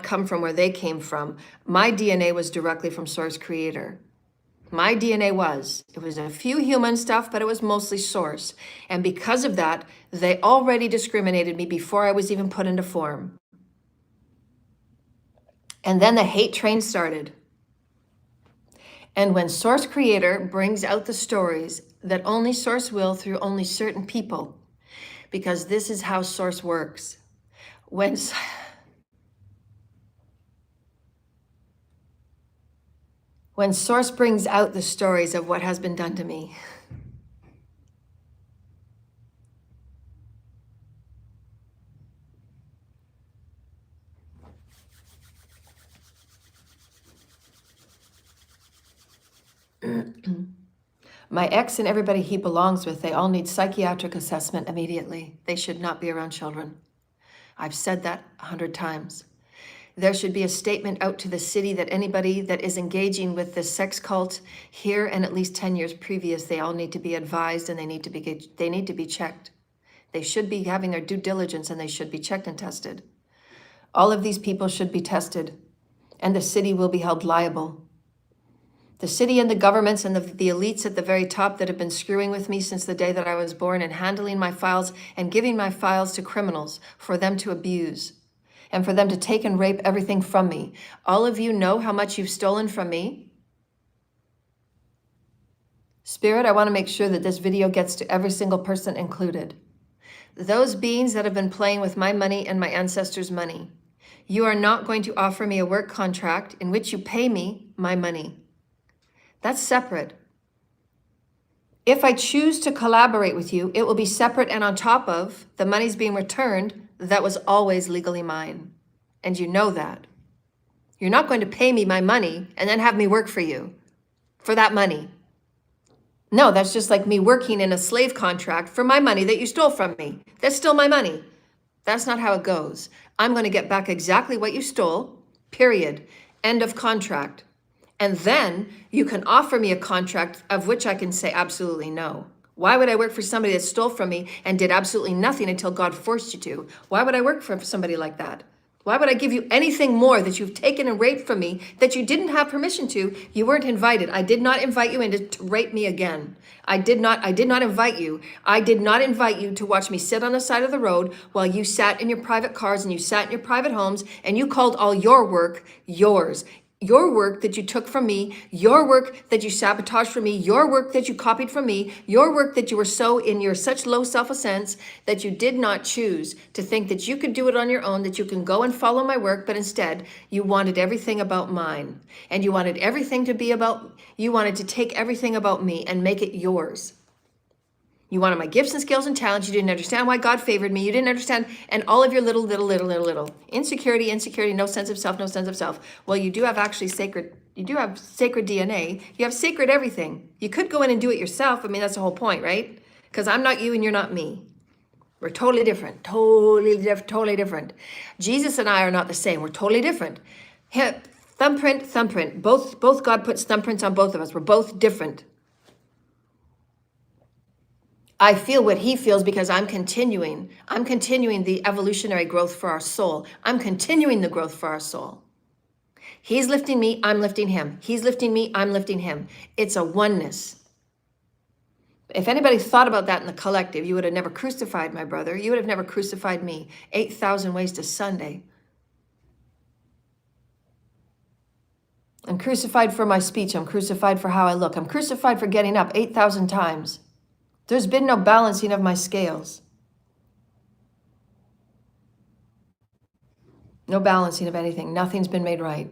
come from where they came from. My DNA was directly from Source Creator. My DNA was. It was a few human stuff, but it was mostly Source. And because of that, they already discriminated me before I was even put into form. And then the hate train started. And when Source Creator brings out the stories that only Source will through only certain people, because this is how Source works. When Source brings out the stories of what has been done to me, my ex and everybody he belongs with, they all need psychiatric assessment immediately. They should not be around children. I've said that 100 times. There should be a statement out to the city that anybody that is engaging with this sex cult here and at least 10 years previous, they all need to be advised and they need to be checked. They should be having their due diligence and they should be checked and tested. All of these people should be tested and the city will be held liable. The city and the governments and the elites at the very top that have been screwing with me since the day that I was born and handling my files and giving my files to criminals for them to abuse and for them to take and rape everything from me. All of you know how much you've stolen from me. Spirit, I want to make sure that this video gets to every single person included. Those beings that have been playing with my money and my ancestors' money, you are not going to offer me a work contract in which you pay me my money. That's separate. If I choose to collaborate with you, it will be separate and on top of the money's being returned that was always legally mine. And you know that. You're not going to pay me my money and then have me work for you for that money. No, that's just like me working in a slave contract for my money that you stole from me. That's still my money. That's not how it goes. I'm going to get back exactly what you stole, period. End of contract. And then you can offer me a contract of which I can say absolutely no. Why would I work for somebody that stole from me and did absolutely nothing until God forced you to? Why would I work for somebody like that? Why would I give you anything more that you've taken and raped from me that you didn't have permission to? You weren't invited. I did not invite you in to rape me again. I did not invite you. I did not invite you to watch me sit on the side of the road while you sat in your private cars and you sat in your private homes and you called all your work yours. Your work that you took from me, your work that you sabotaged from me, your work that you copied from me, your work that you were so in your such low self-ascents that you did not choose to think that you could do it on your own, that you can go and follow my work, but instead you wanted everything about mine. And you wanted everything to be about, you wanted to take everything about me and make it yours. You wanted my gifts and skills and talents. You didn't understand why God favored me. You didn't understand, and all of your little. Insecurity, no sense of self. Well, you do have actually sacred DNA. You have sacred everything. You could go in and do it yourself. I mean, that's the whole point, right? Because I'm not you and you're not me. We're totally different, totally different. Jesus and I are not the same. We're totally different. Thumbprint. Both God puts thumbprints on both of us. We're both different. I feel what he feels because I'm continuing the evolutionary growth for our soul. I'm continuing the growth for our soul. He's lifting me, I'm lifting him. He's lifting me, I'm lifting him. It's a oneness. If anybody thought about that in the collective, you would have never crucified my brother. You would have never crucified me. 8,000 ways to Sunday. I'm crucified for my speech. I'm crucified for how I look. I'm crucified for getting up 8,000 times. There's been no balancing of my scales. No balancing of anything. Nothing's been made right.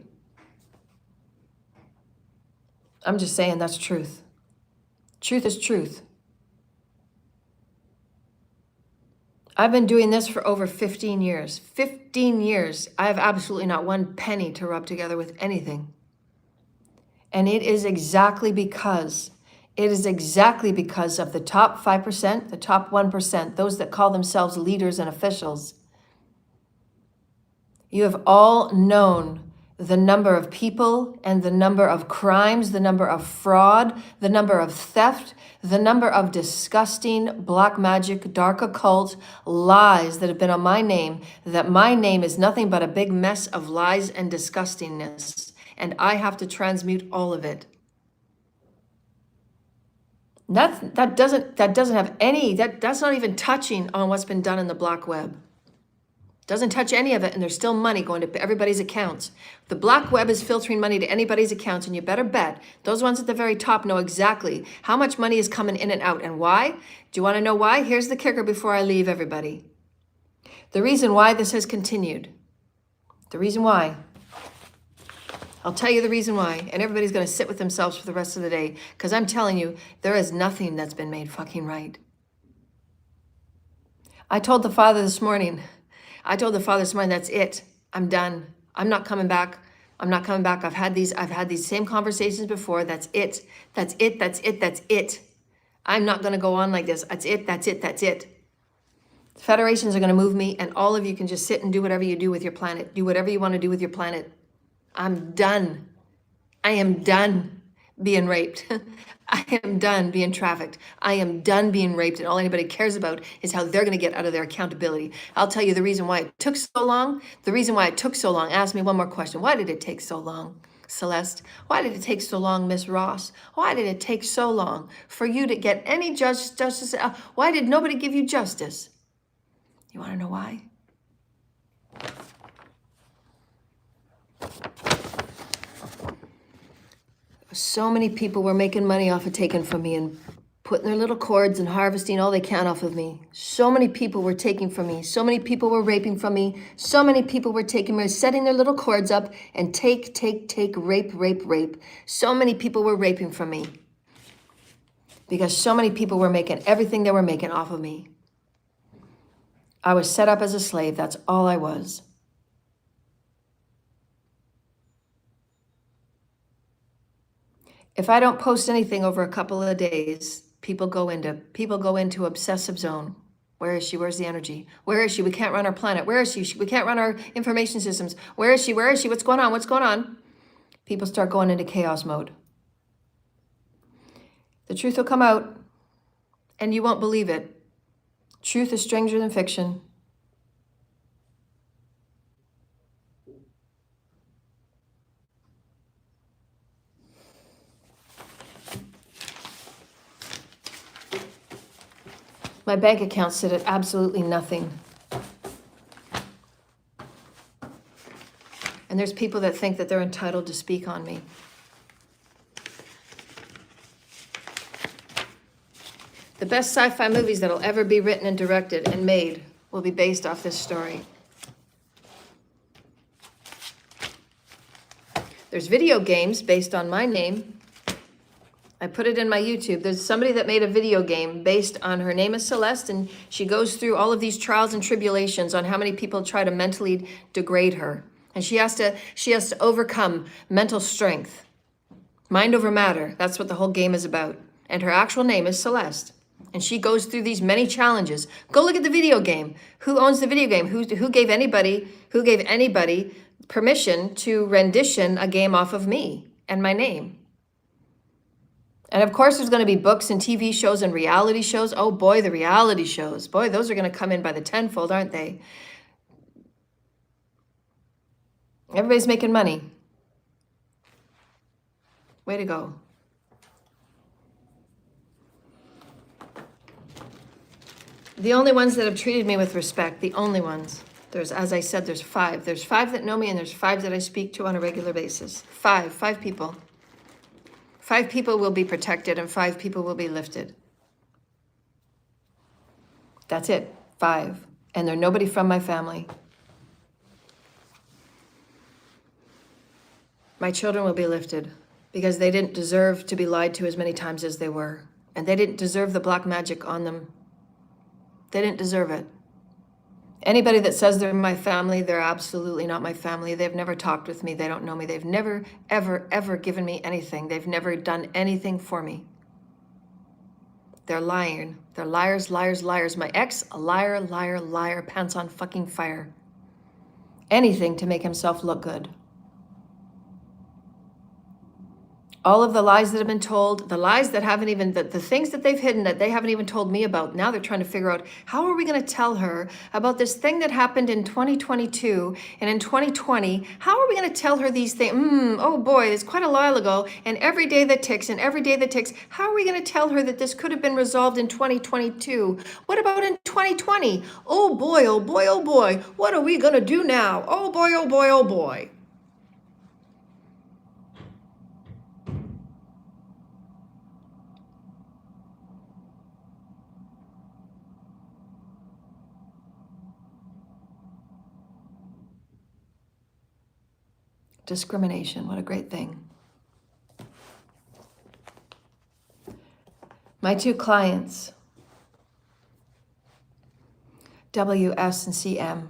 I'm just saying that's truth. Truth is truth. I've been doing this for over 15 years. 15 years. I have absolutely not one penny to rub together with anything. And it is exactly because of the top 5%, the top 1%, those that call themselves leaders and officials. You have all known the number of people and the number of crimes, the number of fraud, the number of theft, the number of disgusting black magic, dark occult lies that have been on my name, that my name is nothing but a big mess of lies and disgustingness. And I have to transmute all of it. That doesn't have any, that's not even touching on what's been done in the black web. Doesn't touch any of it, and there's still money going to everybody's accounts. The black web is filtering money to anybody's accounts, and you better bet those ones at the very top know exactly how much money is coming in and out. And why? Do you want to know why? Here's the kicker before I leave, everybody. The reason why this has continued. The reason why. I'll tell you the reason why, and everybody's going to sit with themselves for the rest of the day, because I'm telling you, there is nothing that's been made fucking right. I told the Father this morning, that's it. I'm done. I'm not coming back. I'm not coming back. I've had these same conversations before. That's it. That's it. That's it. That's it. I'm not going to go on like this. That's it. That's it. That's it. Federations are going to move me, and all of you can just sit and do whatever you do with your planet. Do whatever you want to do with your planet. I'm done. I am done being raped. I am done being trafficked. I am done being raped, and all anybody cares about is how they're going to get out of their accountability. I'll tell you the reason why it took so long. The reason why it took so long. Ask me one more question. Why did it take so long, Celeste? Why did it take so long, Miss Ross? Why did it take so long for you to get any justice? Why did nobody give you justice? You want to know why? So many people were making money off of taking from me and putting their little cords and harvesting all they can off of me. So many people were taking from me. So many people were raping from me. So many people were setting their little cords up and take, rape. So many people were raping from me because so many people were making everything they were making off of me. I was set up as a slave. That's all I was. If I don't post anything over a couple of days, people go into obsessive zone. Where is she? Where's the energy? Where is she? We can't run our planet. Where is she? We can't run our information systems. Where is she? Where is she? What's going on? What's going on? People start going into chaos mode. The truth will come out, and you won't believe it. Truth is stranger than fiction. My bank accounts sit at absolutely nothing. And there's people that think that they're entitled to speak on me. The best sci-fi movies that'll ever be written and directed and made will be based off this story. There's video games based on my name. I put it in my YouTube. There's somebody that made a video game based on her name is Celeste, and she goes through all of these trials and tribulations on how many people try to mentally degrade her. And she has to overcome mental strength. Mind over matter. That's what the whole game is about. And her actual name is Celeste. And she goes through these many challenges. Go look at the video game. Who owns the video game? Who gave anybody permission to rendition a game off of me and my name? And of course, there's going to be books and TV shows and reality shows. Oh boy, the reality shows. Boy, those are going to come in by the tenfold, aren't they? Everybody's making money. Way to go. The only ones that have treated me with respect, the only ones. As I said, there's 5. There's 5 that know me, and there's 5 that I speak to on a regular basis. 5 people. 5 people will be protected and 5 people will be lifted. That's it, 5. And they're nobody from my family. My children will be lifted because they didn't deserve to be lied to as many times as they were. And they didn't deserve the black magic on them. They didn't deserve it. Anybody that says they're my family, they're absolutely not my family. They've never talked with me. They don't know me. They've never, ever given me anything. They've never done anything for me. They're lying. They're liars, liars, liars. My ex, a liar, liar, liar, pants on fucking fire. Anything to make himself look good. All of the lies that have been told, the lies that haven't even, the things that they've hidden that they haven't even told me about. Now they're trying to figure out, how are we going to tell her about this thing that happened in 2022 and in 2020? How are we going to tell her these things? Oh boy, it's quite a while ago. And every day that ticks and every day that ticks, how are we going to tell her that this could have been resolved in 2022? What about in 2020? Oh boy, oh boy, oh boy. What are we going to do now? Oh boy, oh boy, oh boy. Discrimination, what a great thing. My two clients, WS and CM,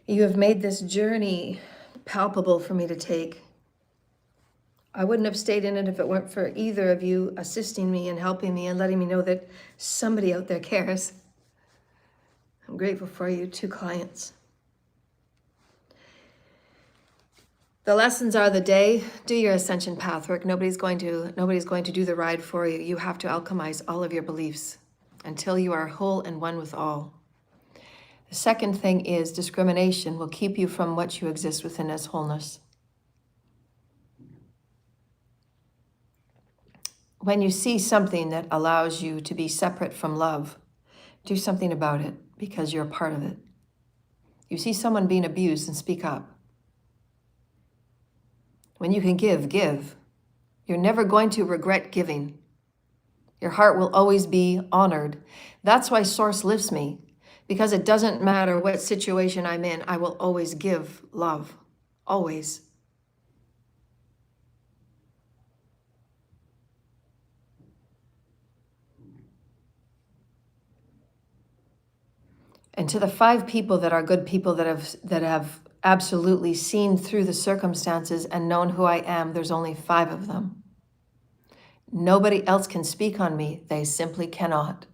you have made this journey palpable for me to take. I wouldn't have stayed in it if it weren't for either of you assisting me and helping me and letting me know that somebody out there cares. I'm grateful for you, two clients. The lessons are the day, do your ascension pathwork. Nobody's going to do the ride for you. You have to alchemize all of your beliefs until you are whole and one with all. The second thing is discrimination will keep you from what you exist within as wholeness. When you see something that allows you to be separate from love, do something about it because you're a part of it. You see someone being abused and speak up. When you can give, give. You're never going to regret giving. Your heart will always be honored. That's why Source lifts me, because it doesn't matter what situation I'm in, I will always give love, always. And to the 5 people that are good people that have absolutely seen through the circumstances and known who I am, there's only 5 of them. Nobody else can speak on me. They simply cannot.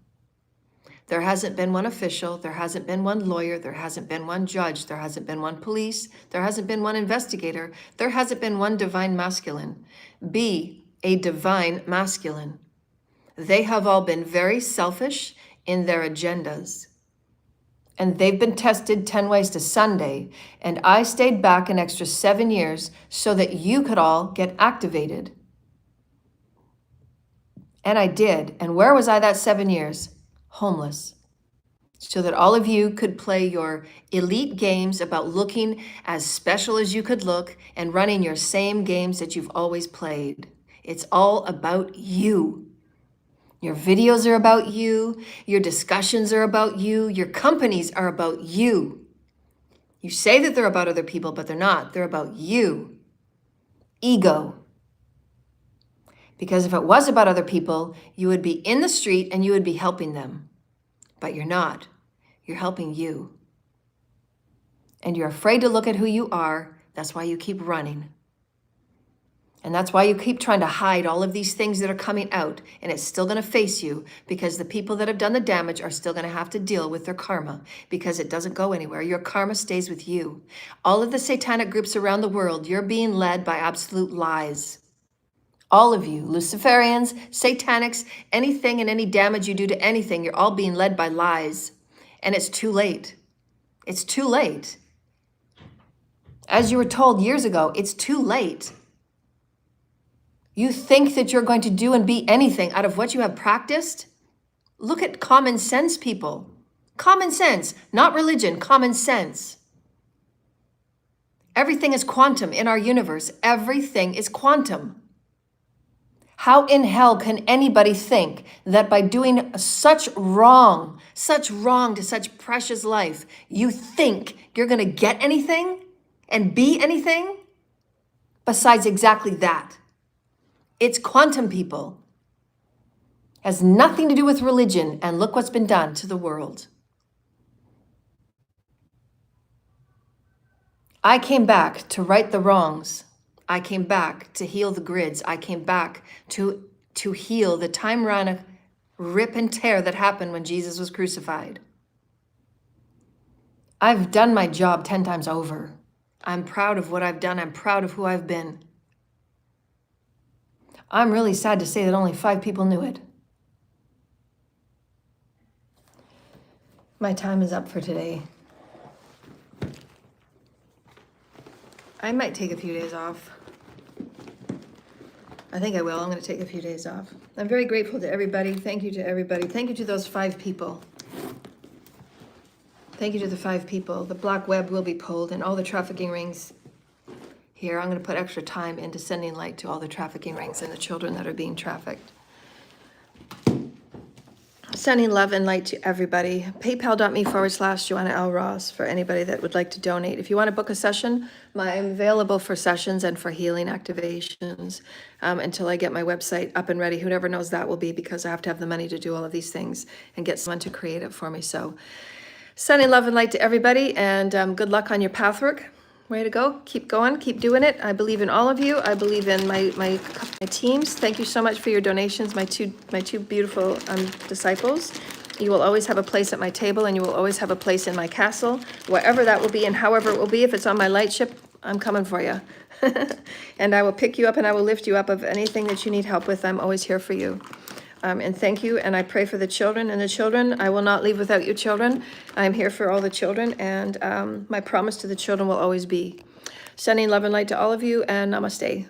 There hasn't been one official, there hasn't been one lawyer, there hasn't been one judge, there hasn't been one police, there hasn't been one investigator, there hasn't been one divine masculine. Be a divine masculine. They have all been very selfish in their agendas. And they've been tested 10 ways to Sunday. And I stayed back an extra 7 years so that you could all get activated. And I did. And where was I that 7 years? Homeless. So that all of you could play your elite games about looking as special as you could look and running your same games that you've always played. It's all about you. Your videos are about you. Your discussions are about you. Your companies are about you. You say that they're about other people, but they're not. They're about you. Ego. Because if it was about other people, you would be in the street and you would be helping them. But you're not. You're helping you. And you're afraid to look at who you are. That's why you keep running. And that's why you keep trying to hide all of these things that are coming out, and it's still going to face you because the people that have done the damage are still going to have to deal with their karma because it doesn't go anywhere. Your karma stays with you. All of the satanic groups around the world, you're being led by absolute lies. All of you, Luciferians, satanics, anything and any damage you do to anything, you're all being led by lies. And it's too late. It's too late. As you were told years ago, it's too late. You think that you're going to do and be anything out of what you have practiced? Look at common sense, people. Common sense, not religion, common sense. Everything is quantum in our universe. Everything is quantum. How in hell can anybody think that by doing such wrong to such precious life, you think you're going to get anything and be anything besides exactly that? It's quantum, people. Has nothing to do with religion, and look what's been done to the world. I came back to right the wrongs. I came back to heal the grids. I came back to heal the time-run rip and tear that happened when Jesus was crucified. I've done my job 10 times over. I'm proud of what I've done. I'm proud of who I've been. I'm really sad to say that only 5 people knew it. My time is up for today. I might take a few days off. I think I will. I'm going to take a few days off. I'm very grateful to everybody. Thank you to everybody. Thank you to those 5 people. Thank you to the 5 people. The black web will be pulled and all the trafficking rings here. I'm going to put extra time into sending light to all the trafficking rings and the children that are being trafficked. Sending love and light to everybody. PayPal.me/Joanna L. Ross for anybody that would like to donate. If you want to book a session, I'm available for sessions and for healing activations until I get my website up and ready. Who never knows that will be, because I have to have the money to do all of these things and get someone to create it for me. So sending love and light to everybody, and good luck on your pathwork. Way to go. Keep going. Keep doing it. I believe in all of you. I believe in my teams. Thank you so much for your donations, my two beautiful disciples. You will always have a place at my table, and you will always have a place in my castle, wherever that will be and however it will be. If it's on my light ship, I'm coming for you. And I will pick you up and I will lift you up of anything that you need help with. I'm always here for you. And thank you, and I pray for the children, I will not leave without you children. I'm here for all the children, and my promise to the children will always be sending love and light to all of you, and namaste.